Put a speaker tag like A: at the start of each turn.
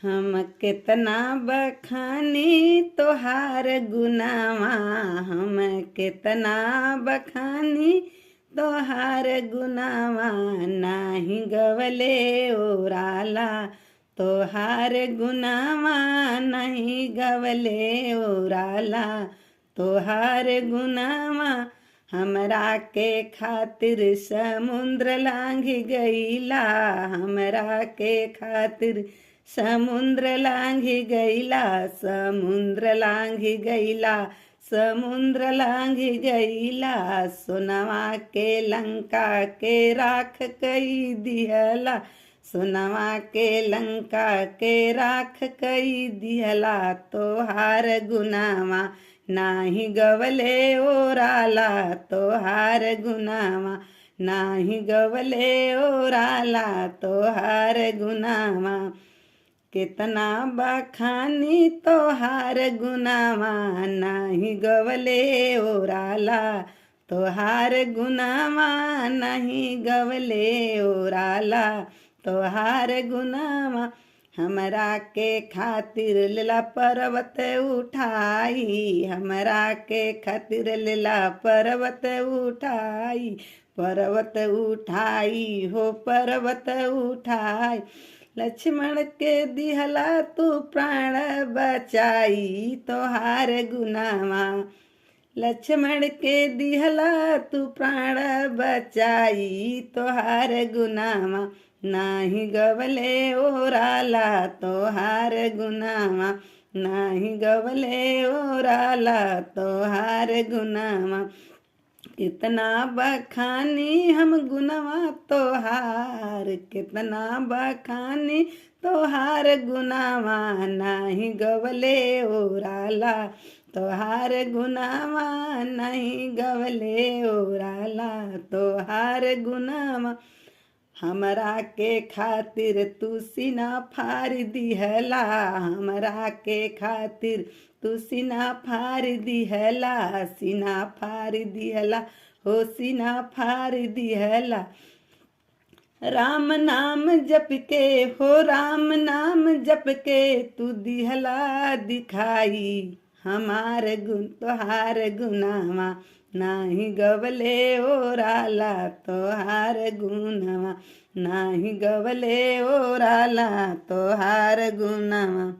A: हम कितना बखानी तोहार गुनावा, हम कितना बखानी तोहार गुनावा, नाही गवले ओराला तोहार गुनावा, नहीं गवले ओराला तोहार गुनावा। हमरा के खातिर समुद्र लांघी गईला, हमरा के खातिर समुद्र लांघी गईला, समुद्र लांघी गईला, समुद्र लांघी गईला। सोनवा के लंका के राख कई दिहला, सोनवा के लंका के राख कई दिहला तोहार गुनावा, नाही गवले ओराला तोहार गुनावा, नाही गवले ओराला तोहार गुनावा। कितना बखानी तोहार गुनावा, नाही गवले ओराला तोहार गुनावा, नहीं गवले ओराला तोहार गुनावा। हमरा के खातिर लेला पर्वत उठाई, हमरा के खातिर लेला पर्वत उठाई, पर्वत उठाई हो पर्वत उठाई। लक्ष्मण के दिहला तू प्राण बचाई तोहार गुनावा, लक्ष्मण के दिहला तू प्राण बचाई तोहार गुनावा, नाही गवले ओराला तोहार गुनावा, नाही गवले ओराला तोहार गुनावा। कितना बखानी हम गुनावा तोहार, कितना बखानी तोहार गुनावा, नाही गवले ओराला तोहार गुनावा, नहीं गवले ओराला तोहार गुनावा। हमरा के खातिर तू सीना फाड़ दिहला, हमरा के खातिर तू सीना फाड़ दिहला, सीना फाड़ दिहला हो सीना फाड़ दिहला। राम नाम जप के हो राम नाम जप के तू दिहला दिखाई, हमार गुण तोहार गुनावा, नाही गवले ओराला तोहार गुनावा, नाही गवले ओराला तोहार गुनावा।